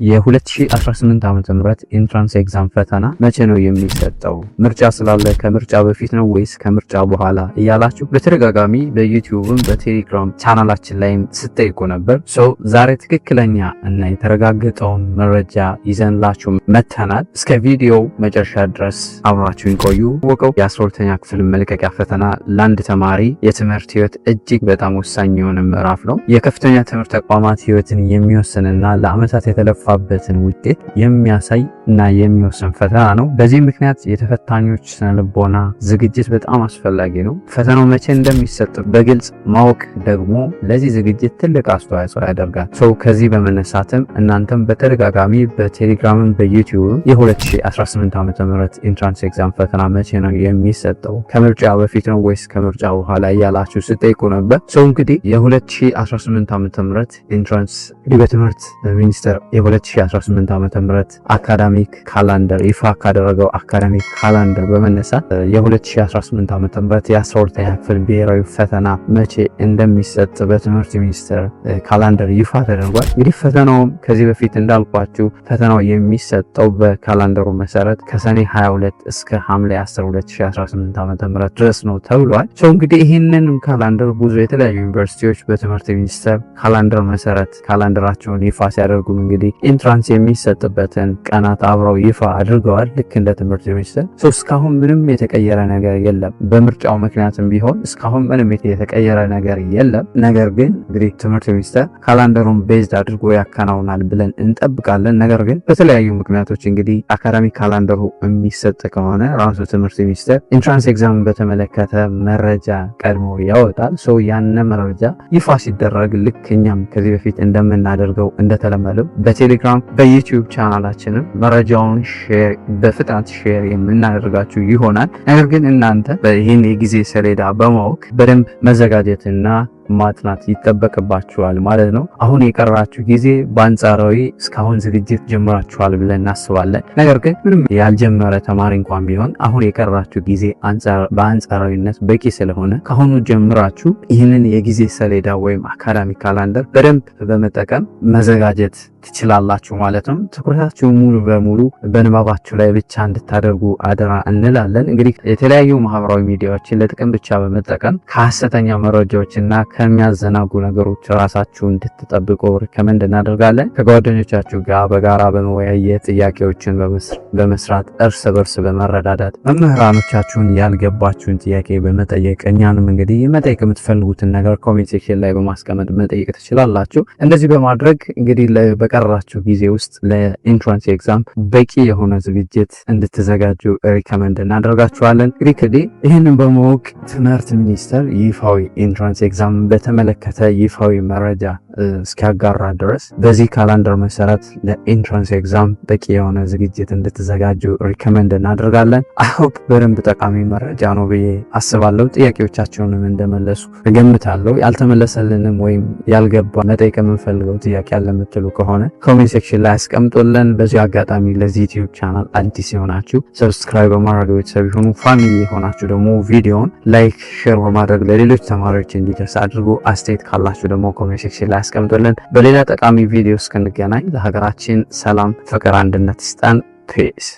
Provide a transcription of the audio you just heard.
የ2018 ዓ.ም ኢንትራንስ ኤግዛም ፈተና መቼ ነው የሚሰጠው? ምርጫ ስላለ ከምርጫ በፊት ነው ወይስ ከምርጫ በኋላ እያላችሁ በተደጋጋሚ በዩቲዩብም በቴሌግራም ቻናላችን ላይ ስትጠይቁ ነበር። ዛሬ ትክክለኛ እና የተረጋገጠውን መረጃ ይዘንላችሁ መተናል። እስከ ቪዲዮ መጨረሻ ድረስ አብራችሁን ቆዩ። ወቀው የ12ኛ ክፍል መልቀቂያ ፈተና ለአንድ ተማሪ የትምህርት ህይወት እጅግ በጣም ወሳኝ የሆነ ምዕራፍ ነው። የከፍተኛ ትምህርት ተቋማት ህይወትን የሚወስንና ለዓመታት የተለፋበትን ውጤት የሚያሳይ እና የሚወስን ፈተና ነው። በዚህ ምክንያት የተፈታኞች ስነልቦና ዝግጅት በጣም አስፈላጊ ነው። ፈተናው መቼ እንደሚሰጥ በግልጽ ማወቅ ደግሞ ለዚህ ዝግጅት ትልቅ አስተዋጽኦ ያደርጋል። ከዚህ በመነሳትም እናንተም በተደጋጋሚ በቴሌግራምም በዩቲዩብ የ2018 ዓ.ም ኢንትራንስ ኤግዛም ፈተና መቼ ነው የሚሰጠው፣ ከምርጫ በፊት ነው ወይስ ከምርጫ በኋላ እያላችሁ ስጠይቁ ነበር። እንግዲህ የ2018 ዓ.ም ኢንትራንስ በትምህርት ሚኒስቴር የ2018 ዓ.ም አካዳሚክ ካላንደር ይፋ ካደረገው አካዳሚክ ካላንደር በመነሳት የ2018 ዓ.ም የ12ኛ ክፍል ብሔራዊ ፈተና መቼ እንደሚሰጥ በትምህርት ሚኒስቴር ካላንደር ይፋ ተደርጓል። እንግዲህ ፈተናውም ከዚህ በፊት እንዳልኳችሁ ፈተናው የሚሰጠው በካላንደሩ መሰረት ከሰኔ 22 እስከ ሐምሌ 10 2018 ዓ.ም ድረስ ነው ተብሏል። እንግዲህ ይህንን ካላንደር ብዙ የተለያዩ ዩኒቨርሲቲዎች በትምህርት ሚኒስቴር ካላንደር መሰረት ካላንደራቸውን ይፋ ሲያደርጉ እንግዲህ ኢንትራንስ የሚሰጥበትን ቀናት አብረው ይፋ አድርገዋል። ልክ እንደ ትምህርት ሚኒስቴር እስካሁን ምንም የተቀየረ ነገር የለም። በምርጫው ምክንያትም ቢሆን እስካሁን ምንም የተቀየረ ነገር የለም። ነገር ግን እንግዲህ ትምህርት ሚኒስቴር ካላንደሩን ቤዝድ አድርጎ ያከናውናል ብለን እንጠብቃለን። ነገር ግን በተለያዩ ምክንያቶች እንግዲህ አካዳሚክ ካላንደሩ የሚሰጥ ከሆነ ራሱ ትምህርት ሚኒስቴር ኢንትራንስ ኤግዛምን በተመለከተ መረጃ ቀድሞ ያወጣል። ያነ መረጃ ይፋ ሲደረግ ልክ እኛም ከዚህ በፊት እንደምናደርገው እንደተለመደው በቴሌግራም በዩቲዩብ ቻናላችንም መረጃውን በፍጥነት ሼር የምናደርጋችሁ ይሆናል። ነገር ግን እናንተ ይህን የጊዜ ሰሌዳ በማወቅ በደንብ መዘጋጀትና ማጥናት ይጠበቅባችኋል ማለት ነው። አሁን የቀራችሁ ጊዜ በአንጻራዊ እስካሁን ዝግጅት ጀምራችኋል ብለን እናስባለን። ነገር ግን ምንም ያልጀመረ ተማሪ እንኳን ቢሆን አሁን የቀራችሁ ጊዜ በአንጻራዊነት በቂ ስለሆነ ከአሁኑ ጀምራችሁ ይህንን የጊዜ ሰሌዳ ወይም አካዳሚክ ካላንደር በደንብ በመጠቀም መዘጋጀት ትችላላችሁ ማለት ነው። ትኩረታችሁ ሙሉ በሙሉ በንባባችሁ ላይ ብቻ እንድታደርጉ አደራ እንላለን። እንግዲህ የተለያዩ ማህበራዊ ሚዲያዎችን ለጥቅም ብቻ በመጠቀም ከሐሰተኛ መረጃዎችና ከሚያዘናጉ ነገሮች ራሳችሁ እንድትጠብቁ ሪከመንድ እናደርጋለን። ከጓደኞቻችሁ ጋር በጋራ በመወያየት ጥያቄዎችን በመስራት እርስ በርስ በመረዳዳት መምህራኖቻችሁን ያልገባችሁን ጥያቄ በመጠየቅ እኛንም እንግዲህ መጠየቅ የምትፈልጉትን ነገር ኮሜንት ሴክሽን ላይ በማስቀመጥ መጠየቅ ትችላላችሁ። እንደዚህ በማድረግ እንግዲህ በቀራችሁ ጊዜ ውስጥ ለኢንትራንስ ኤግዛም በቂ የሆነ ዝግጅት እንድትዘጋጁ ሪከመንድ እናደርጋችኋለን። እንግዲህ ይህንን በማወቅ ትምህርት ሚኒስቴር ይፋዊ ኢንትራንስ ኤግዛም በተመለከተ ይፋዊ መረጃ እስኪያጋራ ድረስ በዚህ ካላንደር መሰረት ለኢንትራንስ ኤግዛም በቂ የሆነ ዝግጅት እንድትዘጋጁ ሪከመንድ እናደርጋለን። አይሆፕ በደንብ ጠቃሚ መረጃ ነው ብዬ አስባለሁ። ጥያቄዎቻቸውንም እንደመለሱ እገምታለሁ። ያልተመለሰልንም ወይም ያልገባ መጠየቅ የምንፈልገው ጥያቄ ያለ የምትሉ ከሆነ ኮሜንት ሴክሽን ላይ አስቀምጡልን። በዚህ አጋጣሚ ለዚህ ዩቲዩብ ቻናል አዲስ የሆናችሁ ሰብስክራይብ በማድረግ ቤተሰብ ይሁኑ። ፋሚሊ የሆናችሁ ደግሞ ቪዲዮውን ላይክ፣ ሼር በማድረግ ለሌሎች ተማሪዎች እንዲደርስ አድርጉ። አስተያየት ካላችሁ ደግሞ ኮሜንት ሴክሽን ላይ አስቀምጡልን። በሌላ ጠቃሚ ቪዲዮ እስክንገናኝ ለሀገራችን ሰላም፣ ፍቅር፣ አንድነት ይስጠን። ፒስ